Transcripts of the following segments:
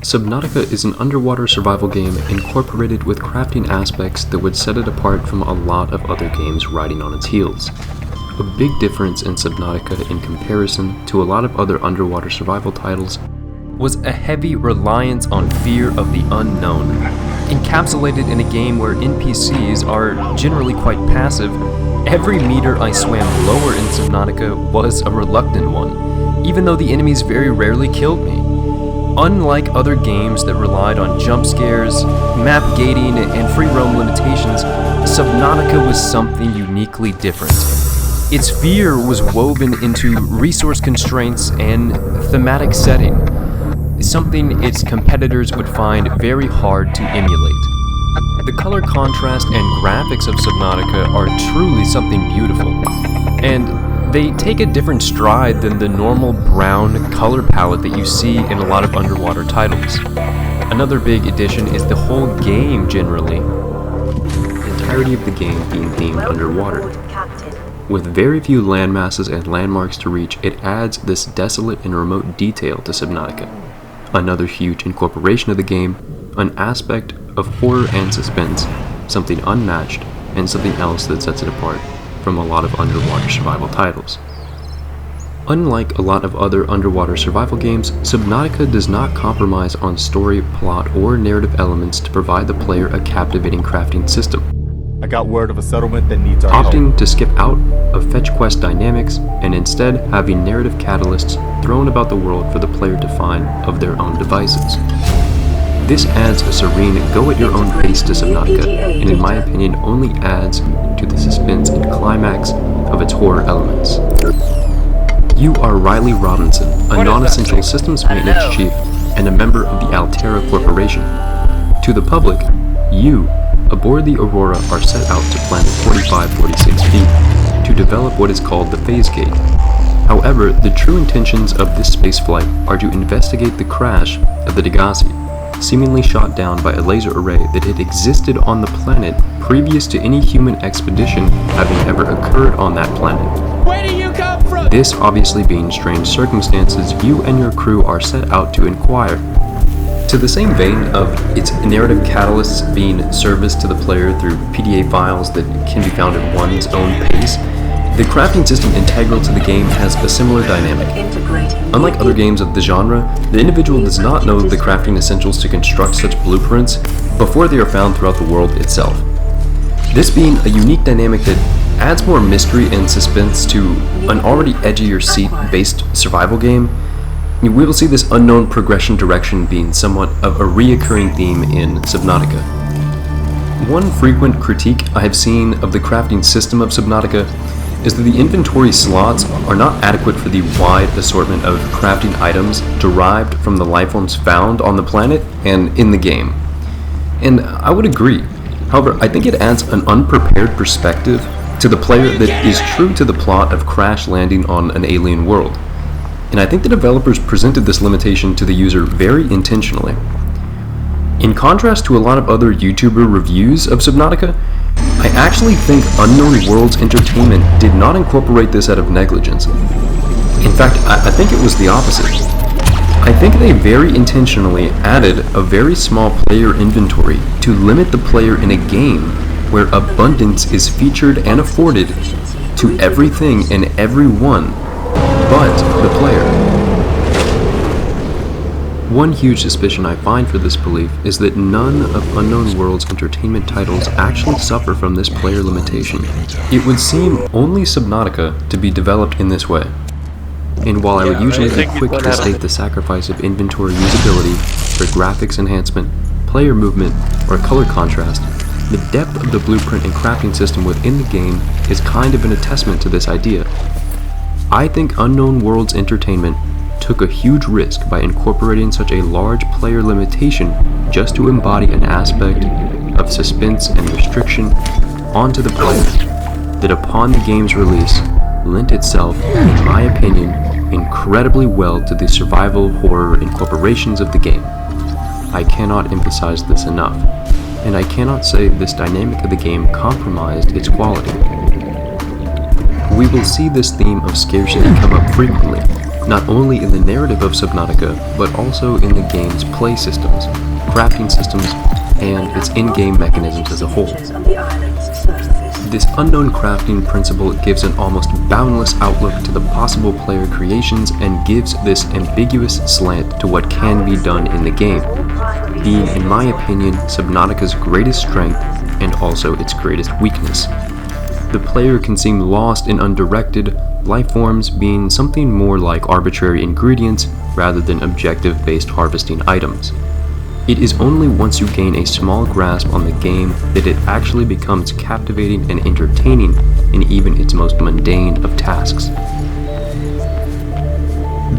Subnautica is an underwater survival game incorporated with crafting aspects that would set it apart from a lot of other games riding on its heels. A big difference in Subnautica in comparison to a lot of other underwater survival titles was a heavy reliance on fear of the unknown. Encapsulated in a game where NPCs are generally quite passive, every meter I swam lower in Subnautica was a reluctant one, even though the enemies very rarely killed me. Unlike other games that relied on jump scares, map gating, and free roam limitations, Subnautica was something uniquely different. Its fear was woven into resource constraints and thematic setting, something its competitors would find very hard to emulate. The color contrast and graphics of Subnautica are truly something beautiful, and they take a different stride than the normal brown color palette that you see in a lot of underwater titles. Another big addition is the whole game generally. The entirety of the game being themed underwater. With very few landmasses and landmarks to reach, it adds this desolate and remote detail to Subnautica. Another huge incorporation of the game, an aspect of horror and suspense, something unmatched, and something else that sets it apart from a lot of underwater survival titles. Unlike a lot of other underwater survival games, Subnautica does not compromise on story, plot, or narrative elements to provide the player a captivating crafting system. I got word of a settlement that needs our help. Opting to skip out of fetch quest dynamics and instead having narrative catalysts thrown about the world for the player to find of their own devices. This adds a serene, go-at-your-own pace to Subnautica, and in my opinion only adds to the suspense and climax of its horror elements. You are Riley Robinson, a non-essential systems maintenance chief and a member of the Altera Corporation. To the public, you, aboard the Aurora, are set out to planet 4546B to develop what is called the Phase Gate. However, the true intentions of this spaceflight are to investigate the crash of the Degassi, seemingly shot down by a laser array that had existed on the planet previous to any human expedition having ever occurred on that planet. Where do you come from? This obviously being strange circumstances, you and your crew are set out to inquire. To the same vein of its narrative catalysts being serviced to the player through PDA files that can be found at one's own pace, the crafting system integral to the game has a similar dynamic. Unlike other games of the genre, the individual does not know the crafting essentials to construct such blueprints before they are found throughout the world itself. This being a unique dynamic that adds more mystery and suspense to an already edgier-seat-based survival game, we will see this unknown progression direction being somewhat of a reoccurring theme in Subnautica. One frequent critique I have seen of the crafting system of Subnautica is that the inventory slots are not adequate for the wide assortment of crafting items derived from the lifeforms found on the planet and in the game. And I would agree. However, I think it adds an unprepared perspective to the player that is true to the plot of crash landing on an alien world. And I think the developers presented this limitation to the user very intentionally. In contrast to a lot of other YouTuber reviews of Subnautica, I actually think Unknown Worlds Entertainment did not incorporate this out of negligence. In fact, I think it was the opposite. I think they very intentionally added a very small player inventory to limit the player in a game where abundance is featured and afforded to everything and everyone but the player. One huge suspicion I find for this belief is that none of Unknown Worlds Entertainment titles actually suffer from this player limitation. It would seem only Subnautica to be developed in this way. And while I would usually be quick to state the sacrifice of inventory usability for graphics enhancement, player movement, or color contrast, the depth of the blueprint and crafting system within the game is kind of an attestament to this idea. I think Unknown Worlds Entertainment took a huge risk by incorporating such a large player limitation just to embody an aspect of suspense and restriction onto the player that upon the game's release lent itself, in my opinion, incredibly well to the survival horror incorporations of the game. I cannot emphasize this enough, and I cannot say this dynamic of the game compromised its quality. We will see this theme of scarcity come up frequently, not only in the narrative of Subnautica, but also in the game's play systems, crafting systems, and its in-game mechanisms as a whole. This unknown crafting principle gives an almost boundless outlook to the possible player creations and gives this ambiguous slant to what can be done in the game, being, in my opinion, Subnautica's greatest strength and also its greatest weakness. The player can seem lost in undirected, life forms being something more like arbitrary ingredients rather than objective-based harvesting items. It is only once you gain a small grasp on the game that it actually becomes captivating and entertaining in even its most mundane of tasks.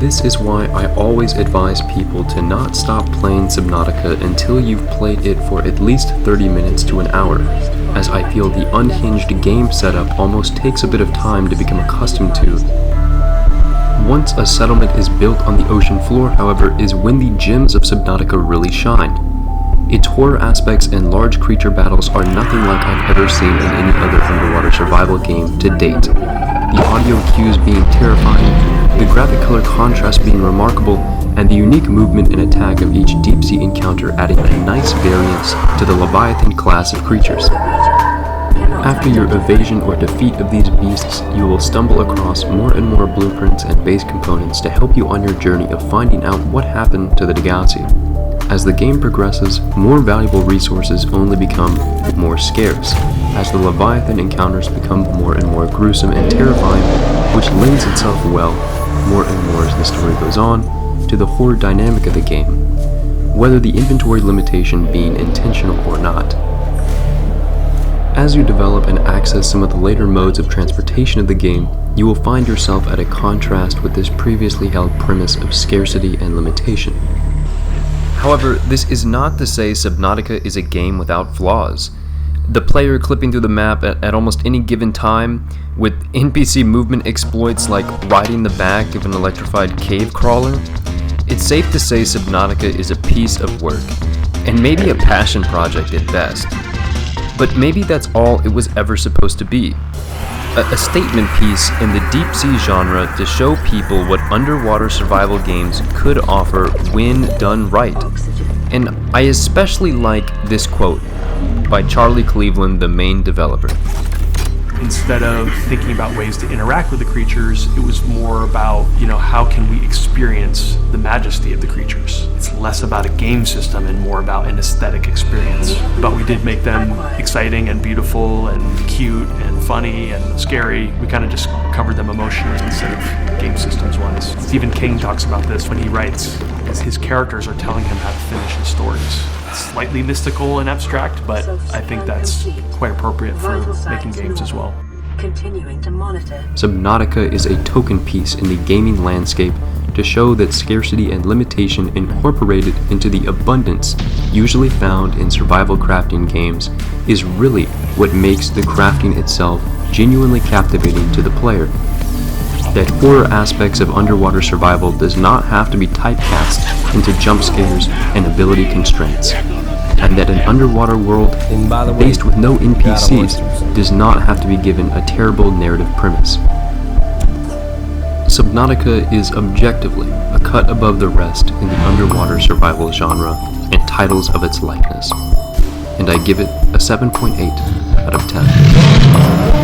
This is why I always advise people to not stop playing Subnautica until you've played it for at least 30 minutes to an hour, as I feel the unhinged game setup almost takes a bit of time to become accustomed to. Once a settlement is built on the ocean floor, however, is when the gems of Subnautica really shine. Its horror aspects and large creature battles are nothing like I've ever seen in any other underwater survival game to date. The audio cues being terrifying, the graphic color contrast being remarkable, and the unique movement and attack of each deep-sea encounter adding a nice variance to the Leviathan class of creatures. After your evasion or defeat of these beasts, you will stumble across more and more blueprints and base components to help you on your journey of finding out what happened to the Degasi. As the game progresses, more valuable resources only become more scarce, as the Leviathan encounters become more and more gruesome and terrifying, which lends itself well, more and more as the story goes on, to the horror dynamic of the game, whether the inventory limitation being intentional or not. As you develop and access some of the later modes of transportation of the game, you will find yourself at a contrast with this previously held premise of scarcity and limitation. However, this is not to say Subnautica is a game without flaws. The player clipping through the map at almost any given time, with NPC movement exploits like riding the back of an electrified cave crawler, it's safe to say Subnautica is a piece of work, and maybe a passion project at best. But maybe that's all it was ever supposed to be. A statement piece in the deep sea genre to show people what underwater survival games could offer when done right. And I especially like this quote by Charlie Cleveland, the main developer. Instead of thinking about ways to interact with the creatures, it was more about, how can we experience the majesty of the creatures? It's less about a game system and more about an aesthetic experience. But we did make them exciting and beautiful and cute and funny and scary. We kind of just covered them emotionally instead of game systems wise. Stephen King talks about this when he writes, as his characters are telling him how to finish his stories. It's slightly mystical and abstract, but I think that's quite appropriate for making games as well. Continuing to monitor. Subnautica is a token piece in the gaming landscape to show that scarcity and limitation incorporated into the abundance usually found in survival crafting games is really what makes the crafting itself genuinely captivating to the player. That horror aspects of underwater survival does not have to be typecast into jump scares and ability constraints, and that an underwater world faced with no NPCs does not have to be given a terrible narrative premise. Subnautica is objectively a cut above the rest in the underwater survival genre and titles of its likeness, and I give it a 7.8 out of 10.